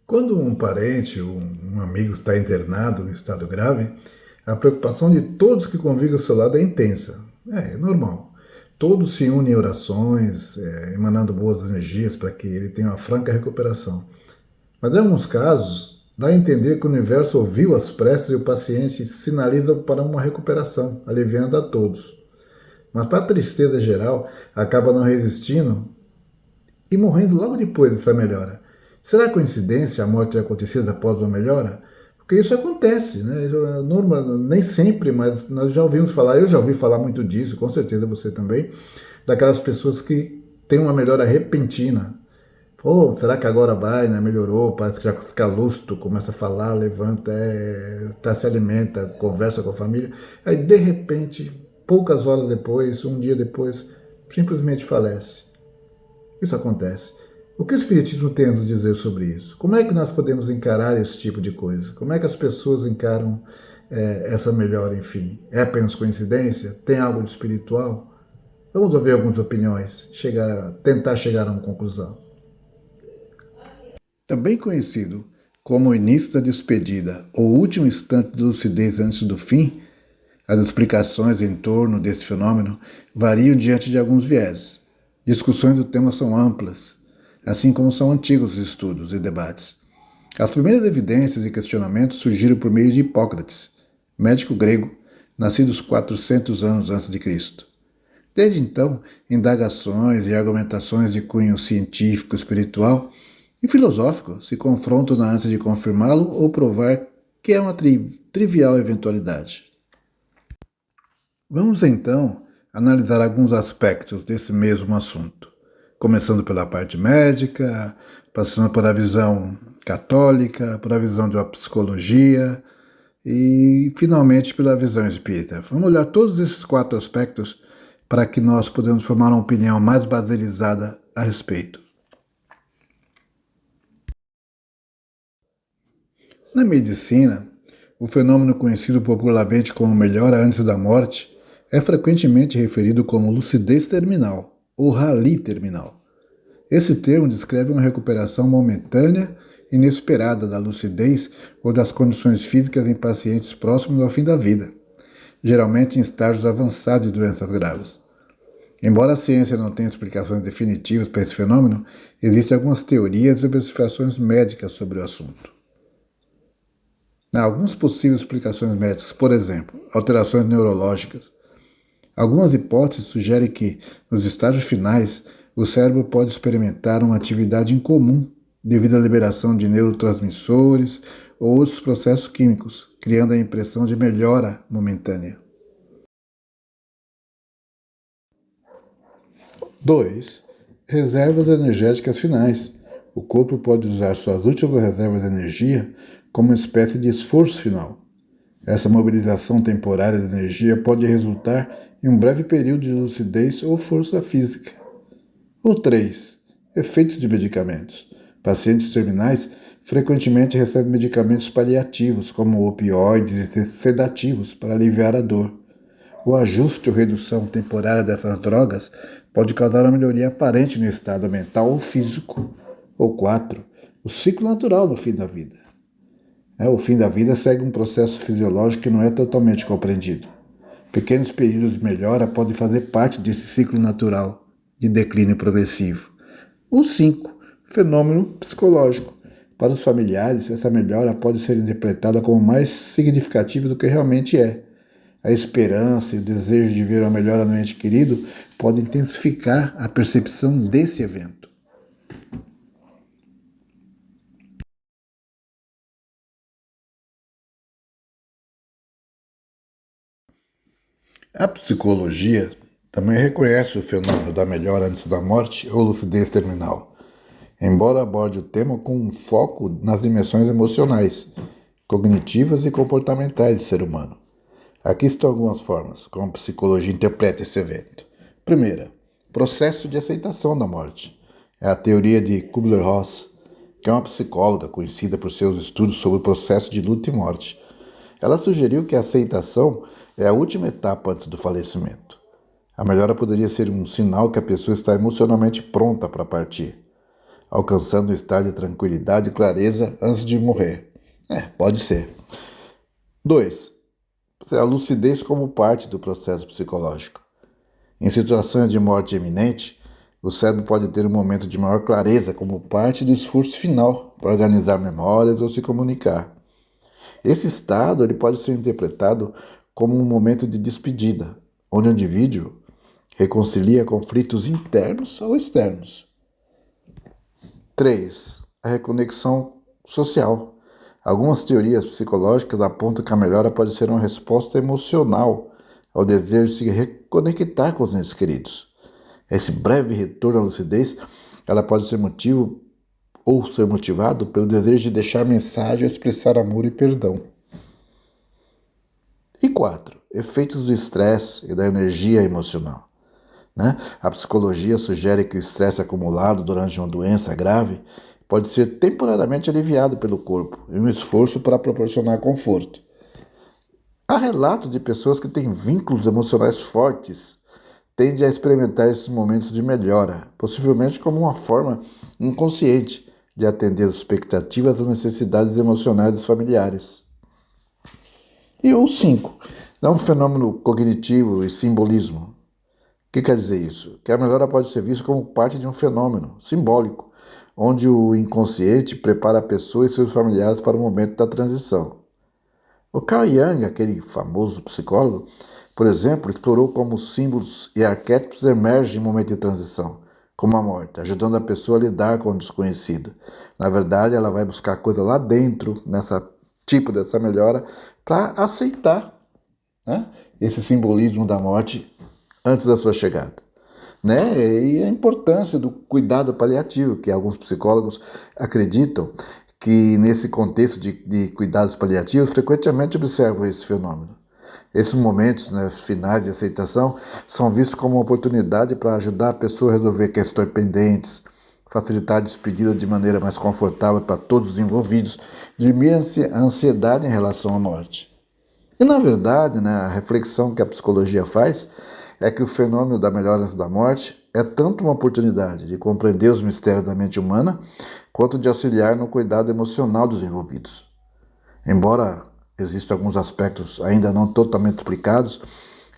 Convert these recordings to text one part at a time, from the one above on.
Quando um parente ou um amigo está internado em estado grave, a preocupação de todos que convivem ao seu lado é intensa. É normal. Todos se unem em orações, emanando boas energias para que ele tenha uma franca recuperação. Mas em alguns casos, dá a entender que o universo ouviu as preces e o paciente sinaliza para uma recuperação, aliviando a todos. Mas para a tristeza geral, acaba não resistindo e morrendo logo depois dessa melhora. Será coincidência a morte ter acontecido após uma melhora? Porque isso acontece, né? Isso é normal, nem sempre, mas nós já ouvimos falar, eu já ouvi falar muito disso, com certeza você também, daquelas pessoas que têm uma melhora repentina. Oh, será que agora vai, né? Melhorou, parece que já fica lúcido, começa a falar, levanta, se alimenta, conversa com a família. Aí, de repente, poucas horas depois, um dia depois, simplesmente falece. Isso acontece. O que o Espiritismo tem a nos dizer sobre isso? Como é que nós podemos encarar esse tipo de coisa? Como é que as pessoas encaram essa melhora, enfim? É apenas coincidência? Tem algo de espiritual? Vamos ouvir algumas opiniões, tentar chegar a uma conclusão. Também conhecido como o início da despedida ou o último instante de lucidez antes do fim, as explicações em torno desse fenômeno variam diante de alguns vieses. Discussões do tema são amplas, assim como são antigos os estudos e debates. As primeiras evidências e questionamentos surgiram por meio de Hipócrates, médico grego, nascido 400 anos antes de Cristo. Desde então, indagações e argumentações de cunho científico, espiritual e filosófico se confrontam na ânsia de confirmá-lo ou provar que é uma trivial eventualidade. Vamos então analisar alguns aspectos desse mesmo assunto, começando pela parte médica, passando por a visão católica, por a visão de uma psicologia e finalmente pela visão espírita. Vamos olhar todos esses quatro aspectos para que nós podemos formar uma opinião mais baseada a respeito. Na medicina, o fenômeno conhecido popularmente como melhora antes da morte é frequentemente referido como lucidez terminal ou rali terminal. Esse termo descreve uma recuperação momentânea e inesperada da lucidez ou das condições físicas em pacientes próximos ao fim da vida, geralmente em estágios avançados de doenças graves. Embora a ciência não tenha explicações definitivas para esse fenômeno, existem algumas teorias e observações médicas sobre o assunto. Há algumas possíveis explicações médicas, por exemplo, alterações neurológicas. Algumas hipóteses sugerem que, nos estágios finais, o cérebro pode experimentar uma atividade incomum devido à liberação de neurotransmissores ou outros processos químicos, criando a impressão de melhora momentânea. 2. Reservas energéticas finais. O corpo pode usar suas últimas reservas de energia como uma espécie de esforço final. Essa mobilização temporária de energia pode resultar em um breve período de lucidez ou força física. Ou 3. Efeitos de medicamentos. Pacientes terminais frequentemente recebem medicamentos paliativos, como opioides e sedativos, para aliviar a dor. O ajuste ou redução temporária dessas drogas pode causar uma melhoria aparente no estado mental ou físico. Ou 4. O ciclo natural do fim da vida. O fim da vida segue um processo fisiológico que não é totalmente compreendido. Pequenos períodos de melhora podem fazer parte desse ciclo natural de declínio progressivo. O 5. Fenômeno psicológico. Para os familiares, essa melhora pode ser interpretada como mais significativa do que realmente é. A esperança e o desejo de ver uma melhora no ente querido podem intensificar a percepção desse evento. A psicologia também reconhece o fenômeno da melhora antes da morte ou lucidez terminal, embora aborde o tema com um foco nas dimensões emocionais, cognitivas e comportamentais do ser humano. Aqui estão algumas formas como a psicologia interpreta esse evento. Primeira, processo de aceitação da morte. É a teoria de Kubler-Ross, que é uma psicóloga conhecida por seus estudos sobre o processo de luta e morte. Ela sugeriu que a aceitação é a última etapa antes do falecimento. A melhora poderia ser um sinal que a pessoa está emocionalmente pronta para partir. alcançando um estado de tranquilidade e clareza antes de morrer. Pode ser. 2. A lucidez como parte do processo psicológico. Em situações de morte iminente, o cérebro pode ter um momento de maior clareza como parte do esforço final para organizar memórias ou se comunicar. Esse estado ele pode ser interpretado como um momento de despedida, onde o indivíduo reconcilia conflitos internos ou externos. 3. A reconexão social. Algumas teorias psicológicas apontam que a melhora pode ser uma resposta emocional ao desejo de se reconectar com os entes queridos. Esse breve retorno à lucidez, ela pode ser motivo ou ser motivado pelo desejo de deixar mensagem ou expressar amor e perdão. E 4. Efeitos do estresse e da energia emocional. A psicologia sugere que o estresse acumulado durante uma doença grave pode ser temporariamente aliviado pelo corpo em um esforço para proporcionar conforto. Há relatos de pessoas que têm vínculos emocionais fortes, tendem a experimentar esses momentos de melhora, possivelmente como uma forma inconsciente de atender as expectativas ou necessidades emocionais dos familiares. E o 5. É um fenômeno cognitivo e simbolismo. O que quer dizer isso? Que a melhora pode ser vista como parte de um fenômeno simbólico, onde o inconsciente prepara a pessoa e seus familiares para o momento da transição. O Carl Jung, aquele famoso psicólogo, por exemplo, explorou como símbolos e arquétipos emergem em momento de transição, como a morte, ajudando a pessoa a lidar com o desconhecido. Na verdade, ela vai buscar coisa lá dentro, dessa melhora, para aceitar esse simbolismo da morte antes da sua chegada. E a importância do cuidado paliativo, que alguns psicólogos acreditam que nesse contexto de cuidados paliativos frequentemente observam esse fenômeno. Esses momentos finais de aceitação são vistos como uma oportunidade para ajudar a pessoa a resolver questões pendentes, facilitar a despedida de maneira mais confortável para todos os envolvidos, diminuir a ansiedade em relação à morte. E, na verdade, a reflexão que a psicologia faz é que o fenômeno da melhora antes da morte é tanto uma oportunidade de compreender os mistérios da mente humana, quanto de auxiliar no cuidado emocional dos envolvidos. Embora existam alguns aspectos ainda não totalmente explicados,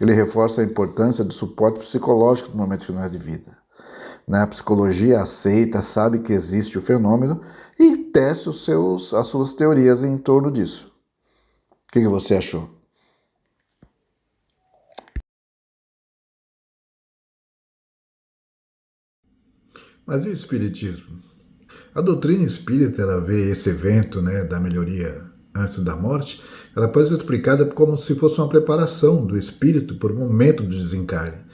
ele reforça a importância do suporte psicológico no momento final de vida. A psicologia aceita, sabe que existe o fenômeno e tece as suas teorias em torno disso. O que você achou? Mas e o espiritismo? A doutrina espírita, ela vê esse evento da melhoria antes da morte, ela pode ser explicada como se fosse uma preparação do espírito para o momento do desencarne.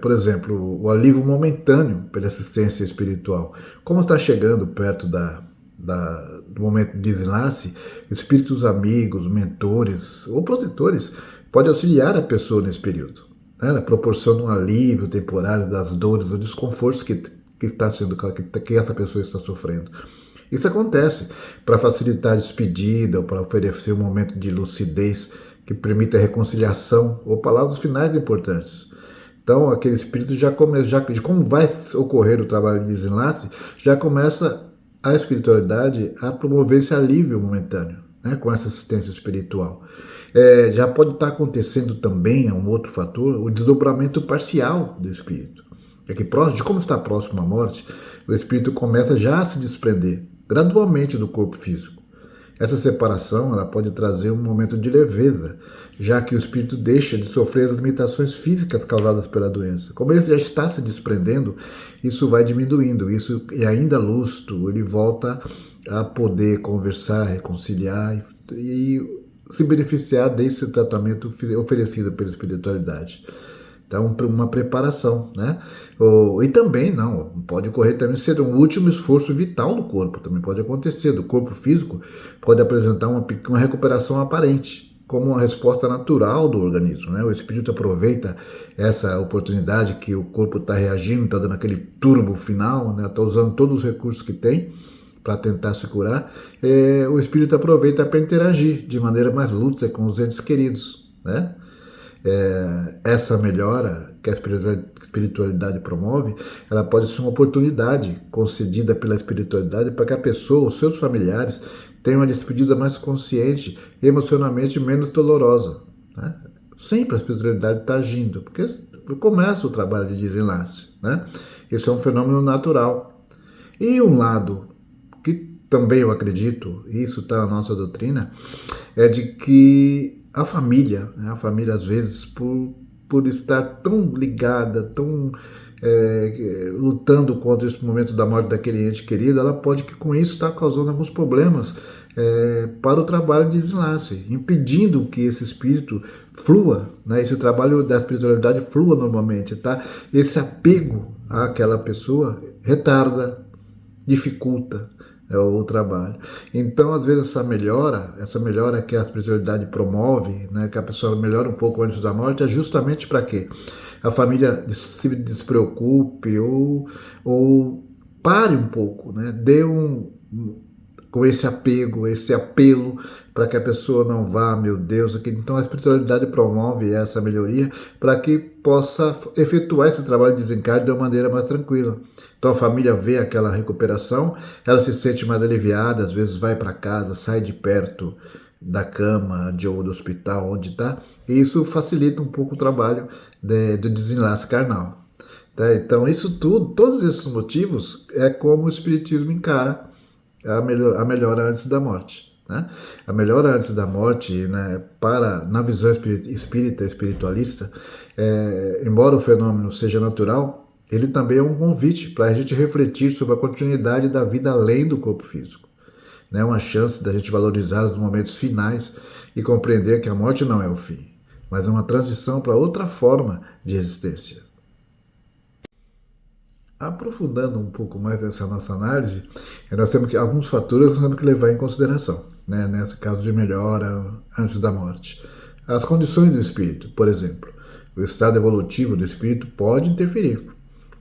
Por exemplo, o alívio momentâneo pela assistência espiritual. Como está chegando perto do momento de desenlace, espíritos amigos, mentores ou protetores podem auxiliar a pessoa nesse período. Ela proporciona um alívio temporário das dores, dos desconfortos que essa pessoa está sofrendo. Isso acontece para facilitar a despedida ou para oferecer um momento de lucidez que permita a reconciliação ou palavras finais importantes. Então, aquele espírito de como vai ocorrer o trabalho de desenlace, já começa a espiritualidade a promover esse alívio momentâneo, com essa assistência espiritual. Já pode estar acontecendo também, um outro fator, o desdobramento parcial do espírito. De como está próximo à morte, o espírito começa já a se desprender gradualmente do corpo físico. Essa separação ela pode trazer um momento de leveza, já que o espírito deixa de sofrer as limitações físicas causadas pela doença. Como ele já está se desprendendo, isso vai diminuindo, e ainda lúcido, ele volta a poder conversar, reconciliar e se beneficiar desse tratamento oferecido pela espiritualidade. Então, uma preparação, E também, pode ocorrer também ser um último esforço vital do corpo, também pode acontecer, do corpo físico, pode apresentar uma recuperação aparente, como uma resposta natural do organismo, O espírito aproveita essa oportunidade que o corpo está reagindo, está dando aquele turbo final, está usando todos os recursos que tem para tentar se curar, o espírito aproveita para interagir de maneira mais lúcida com os entes queridos, essa melhora que a espiritualidade promove, ela pode ser uma oportunidade concedida pela espiritualidade para que a pessoa, os seus familiares, tenham uma despedida mais consciente e emocionalmente menos dolorosa, né? Sempre a espiritualidade está agindo, porque começa o trabalho de desenlace, né? Isso é um fenômeno natural. E um lado que também eu acredito, e isso está na nossa doutrina, é de que a família, né, a família às vezes por estar tão ligada, tão lutando contra esse momento da morte daquele ente querido, ela pode que com isso estar causando alguns problemas para o trabalho de desenlace, impedindo que esse espírito flua, né, esse trabalho da espiritualidade flua normalmente, tá? Esse apego àquela pessoa retarda, dificulta o trabalho. Então, às vezes, essa melhora que a espiritualidade promove, né, que a pessoa melhora um pouco antes da morte, é justamente para quê? A família se despreocupe ou pare um pouco, né, com esse apego, esse apelo para que a pessoa não vá, meu Deus, aqui. Então a espiritualidade promove essa melhoria para que possa efetuar esse trabalho de desencarne de uma maneira mais tranquila. Então a família vê aquela recuperação, ela se sente mais aliviada, às vezes vai para casa, sai de perto da cama ou do hospital onde está, e isso facilita um pouco o trabalho do desenlace carnal. Tá? Então isso tudo, todos esses motivos é como o Espiritismo encara a melhora antes da morte. Né? A melhora antes da morte, né, na visão espírita, espiritualista, embora o fenômeno seja natural, ele também é um convite para a gente refletir sobre a continuidade da vida além do corpo físico. É uma chance da gente valorizar os momentos finais e compreender que a morte não é o fim, mas é uma transição para outra forma de existência. Aprofundando um pouco mais essa nossa análise, nós temos que alguns fatores nós temos que levar em consideração, né, nesse caso de melhora antes da morte. As condições do espírito, por exemplo, o estado evolutivo do espírito pode interferir.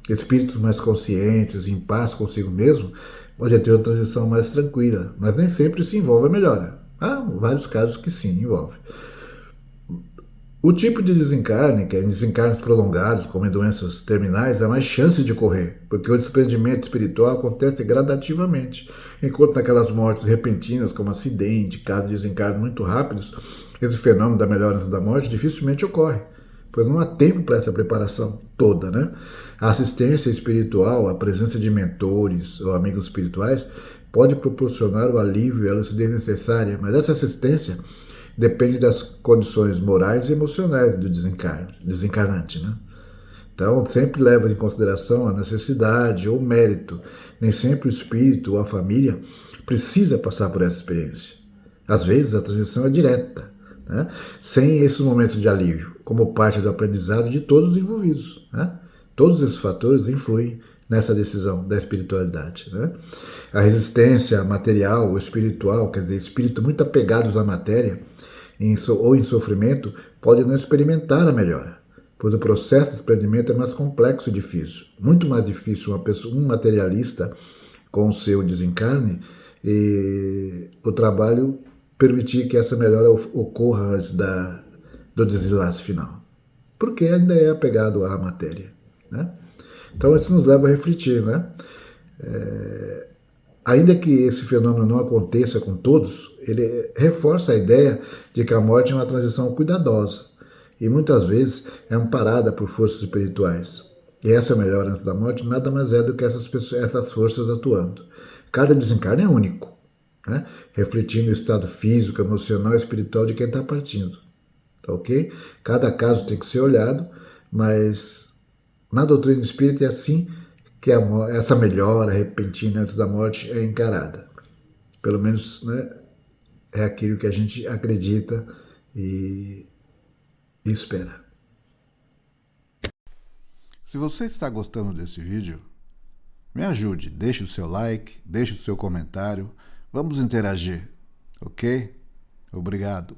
Espíritos mais conscientes, em paz consigo mesmo, podem ter uma transição mais tranquila, mas nem sempre isso envolve a melhora. Há vários casos que sim, envolve. O tipo de desencarne, que é desencarnes prolongados, como em doenças terminais, há mais chance de ocorrer, porque o desprendimento espiritual acontece gradativamente, enquanto naquelas mortes repentinas, como acidente, casos de desencarne muito rápidos, esse fenômeno da melhora antes da morte dificilmente ocorre, pois não há tempo para essa preparação toda, né? A assistência espiritual, a presença de mentores ou amigos espirituais, pode proporcionar o alívio e a lucidez necessária, mas essa assistência depende das condições morais e emocionais do desencarnante, né? Então, sempre leva em consideração a necessidade ou mérito. Nem sempre o espírito ou a família precisa passar por essa experiência. Às vezes, a transição é direta, né? Sem esse momento de alívio, como parte do aprendizado de todos os envolvidos, né? Todos esses fatores influem nessa decisão da espiritualidade, né? A resistência material ou espiritual, quer dizer, espírito muito apegados à matéria ou em sofrimento, pode não experimentar a melhora, pois o processo de desprendimento é mais complexo e difícil. Muito mais difícil um materialista com o seu desencarne e o trabalho permitir que essa melhora ocorra antes do desenlace final, porque ainda é apegado à matéria, né? Então isso nos leva a refletir, né? Ainda que esse fenômeno não aconteça com todos, ele reforça a ideia de que a morte é uma transição cuidadosa e muitas vezes é amparada por forças espirituais. E essa melhora antes da morte nada mais é do que essas forças atuando. Cada desencarne é único, né? Refletindo o estado físico, emocional e espiritual de quem está partindo. Tá ok? Cada caso tem que ser olhado, mas na doutrina espírita é assim que essa melhora repentina antes da morte é encarada. Pelo menos, né, é aquilo que a gente acredita e espera. Se você está gostando desse vídeo, me ajude, deixe o seu like, deixe o seu comentário, vamos interagir, ok? Obrigado.